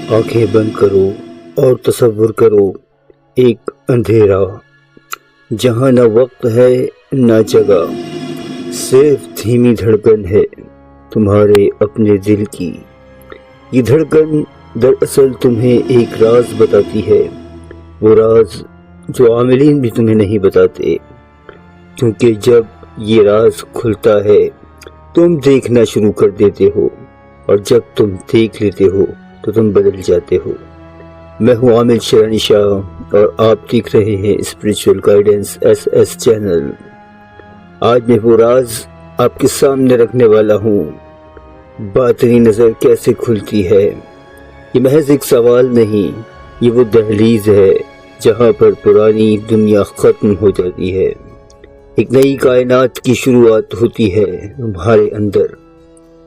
آنکھیں بند کرو اور تصور کرو ایک اندھیرا جہاں نہ وقت ہے نہ جگہ، صرف دھیمی دھڑکن ہے تمہارے اپنے دل کی۔ یہ دھڑکن دراصل تمہیں ایک راز بتاتی ہے، وہ راز جو عاملین بھی تمہیں نہیں بتاتے، کیونکہ جب یہ راز کھلتا ہے تم دیکھنا شروع کر دیتے ہو، اور جب تم دیکھ لیتے ہو تو تم بدل جاتے ہو۔ میں ہوں عامل شیرانی شاہ اور آپ دیکھ رہے ہیں اسپریچول گائیڈنس SS چینل۔ آج میں وہ راز آپ کے سامنے رکھنے والا ہوں، باطنی نظر کیسے کھلتی ہے۔ یہ محض ایک سوال نہیں، یہ وہ دہلیز ہے جہاں پر پرانی دنیا ختم ہو جاتی ہے، ایک نئی کائنات کی شروعات ہوتی ہے تمہارے اندر۔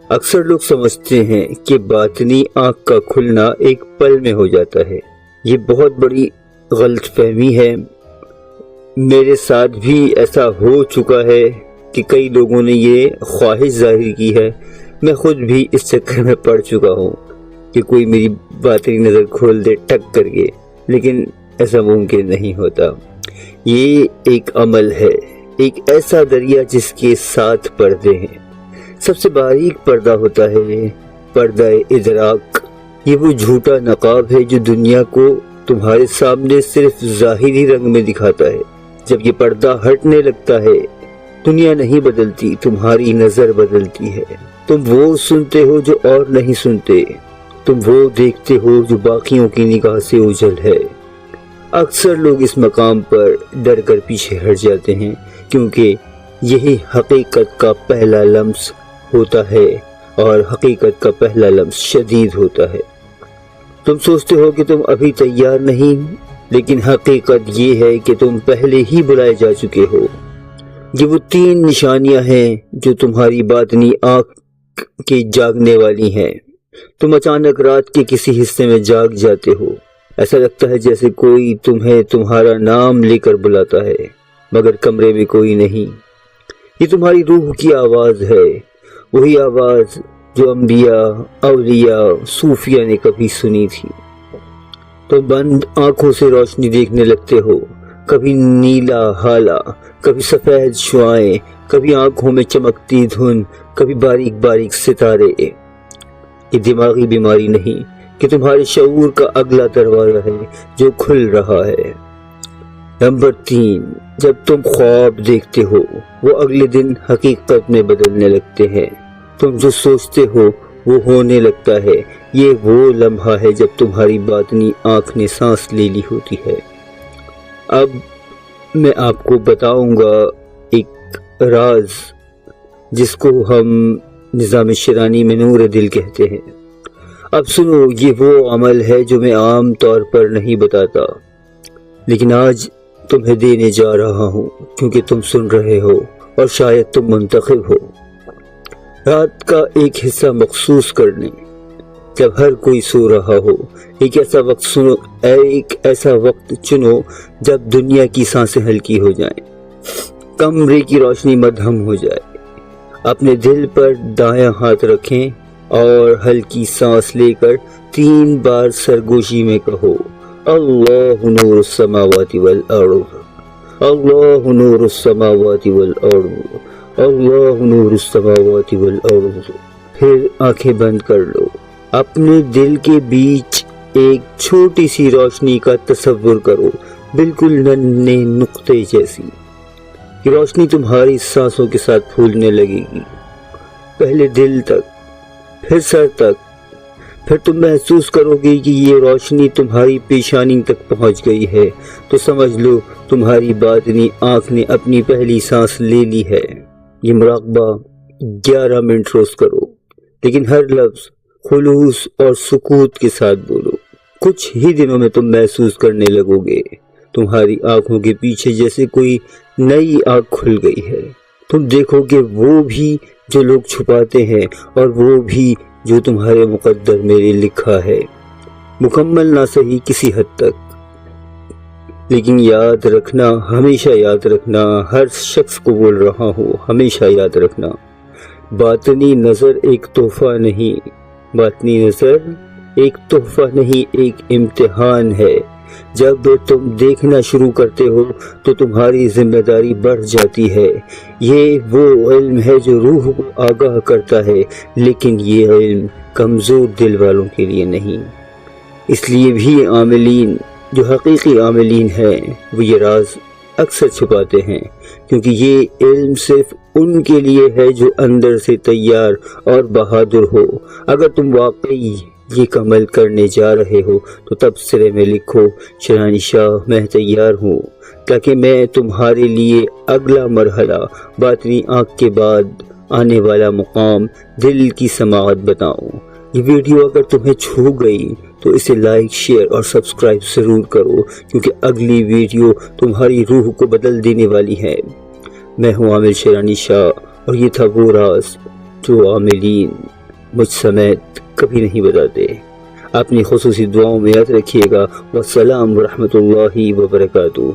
اکثر لوگ سمجھتے ہیں کہ باطنی آنکھ کا کھلنا ایک پل میں ہو جاتا ہے، یہ بہت بڑی غلط فہمی ہے۔ میرے ساتھ بھی ایسا ہو چکا ہے کہ کئی لوگوں نے یہ خواہش ظاہر کی ہے، میں خود بھی اس چکر میں پڑ چکا ہوں کہ کوئی میری باطنی نظر کھول دے ٹک کر کے، لیکن ایسا ممکن نہیں ہوتا۔ یہ ایک عمل ہے، ایک ایسا دریا جس کے 7 پردے ہیں۔ سب سے باریک پردہ ہوتا ہے پردہ ادراک، یہ وہ جھوٹا نقاب ہے جو دنیا کو تمہارے سامنے صرف ظاہری رنگ میں دکھاتا ہے۔ جب یہ پردہ ہٹنے لگتا ہے دنیا نہیں بدلتی، تمہاری نظر بدلتی ہے۔ تم وہ سنتے ہو جو اور نہیں سنتے، تم وہ دیکھتے ہو جو باقیوں کی نگاہ سے اوجھل ہے۔ اکثر لوگ اس مقام پر ڈر کر پیچھے ہٹ جاتے ہیں، کیونکہ یہی حقیقت کا پہلا لمس ہوتا ہے، اور حقیقت کا پہلا لمس شدید ہوتا ہے۔ تم سوچتے ہو کہ تم ابھی تیار نہیں، لیکن حقیقت یہ ہے کہ تم پہلے ہی بلائے جا چکے ہو۔ یہ وہ 3 نشانیاں ہیں جو تمہاری باطنی آنکھ کے جاگنے والی ہیں۔ تم اچانک رات کے کسی حصے میں جاگ جاتے ہو، ایسا لگتا ہے جیسے کوئی تمہیں تمہارا نام لے کر بلاتا ہے، مگر کمرے میں کوئی نہیں۔ یہ تمہاری روح کی آواز ہے، وہی آواز جو انبیاء، اولیاء، صوفیاء نے کبھی سنی تھی۔ تو بند آنکھوں سے روشنی دیکھنے لگتے ہو، کبھی نیلا ہالا، کبھی سفید شعاعیں، کبھی آنکھوں میں چمکتی دھن، کبھی باریک باریک ستارے۔ یہ دماغی بیماری نہیں کہ تمہارے شعور کا اگلا دروازہ ہے جو کھل رہا ہے۔ نمبر 3، جب تم خواب دیکھتے ہو وہ اگلے دن حقیقت میں بدلنے لگتے ہیں۔ تم جو سوچتے ہو وہ ہونے لگتا ہے۔ یہ وہ لمحہ ہے جب تمہاری باطنی آنکھ نے سانس لے لی ہوتی ہے۔ اب میں آپ کو بتاؤں گا ایک راز جس کو ہم نظام شیرانی میں نور دل کہتے ہیں۔ اب سنو، یہ وہ عمل ہے جو میں عام طور پر نہیں بتاتا، لیکن آج تمہیں دینے جا رہا ہوں، کیونکہ تم سن رہے ہو اور شاید تم منتخب ہو۔ رات کا ایک حصہ مخصوص کر لیں جب ہر کوئی سو رہا ہو، ایک ایسا وقت چنو جب دنیا کی سانسیں ہلکی ہو جائیں، کمرے کی روشنی مدھم ہو جائے۔ اپنے دل پر دایاں ہاتھ رکھیں اور ہلکی سانس لے کر 3 بار سرگوشی میں کہو، اللہ نور السماوات والارض، اللہ نور السماوات والارض، اللہ نور السماوات والارض۔ پھر آنکھیں بند کر لو، اپنے دل کے بیچ ایک چھوٹی سی روشنی کا تصور کرو، بالکل ننھے نقطے جیسی۔ یہ روشنی تمہاری سانسوں کے ساتھ پھولنے لگے گی، پہلے دل تک، پھر سر تک، پھر تم محسوس کرو گے کہ یہ روشنی تمہاری پیشانی تک پہنچ گئی ہے، تو سمجھ لو تمہاری باطنی آنکھ نے اپنی پہلی سانس لے لی ہے۔ یہ مراقبہ 11 منٹ روز کرو، لیکن ہر لفظ خلوص اور سکوت کے ساتھ بولو۔ کچھ ہی دنوں میں تم محسوس کرنے لگو گے تمہاری آنکھوں کے پیچھے جیسے کوئی نئی آنکھ کھل گئی ہے۔ تم دیکھو گے وہ بھی جو لوگ چھپاتے ہیں، اور وہ بھی جو تمہارے مقدر میں لکھا ہے، مکمل نہ صحیح کسی حد تک، لیکن یاد رکھنا، ہمیشہ یاد رکھنا، ہر شخص کو بول رہا ہوں، ہمیشہ یاد رکھنا، باطنی نظر ایک تحفہ نہیں، باطنی نظر ایک تحفہ نہیں، ایک امتحان ہے۔ جب تم دیکھنا شروع کرتے ہو تو تمہاری ذمہ داری بڑھ جاتی ہے۔ یہ وہ علم ہے جو روح کو آگاہ کرتا ہے، لیکن یہ علم کمزور دل والوں کے لیے نہیں۔ اس لیے بھی عاملین جو حقیقی عاملین ہیں وہ یہ راز اکثر چھپاتے ہیں، کیونکہ یہ علم صرف ان کے لیے ہے جو اندر سے تیار اور بہادر ہو۔ اگر تم واقعی یہ عمل کرنے جا رہے ہو تو تبصرے میں لکھو شیرانی شاہ میں تیار ہوں، تاکہ میں تمہارے لیے اگلا مرحلہ باطنی آنکھ کے بعد آنے والا مقام دل کی سماعت بتاؤں۔ یہ ویڈیو اگر تمہیں چھو گئی تو اسے لائک، شیئر اور سبسکرائب ضرور کرو، کیونکہ اگلی ویڈیو تمہاری روح کو بدل دینے والی ہے۔ میں ہوں عامل شیرانی شاہ، اور یہ تھا وہ راز جو عاملین مجھ سمیت کبھی نہیں بتاتے۔ اپنی خصوصی دعاؤں میں یاد رکھیے گا۔ والسلام ورحمۃ اللہ وبرکاتہ۔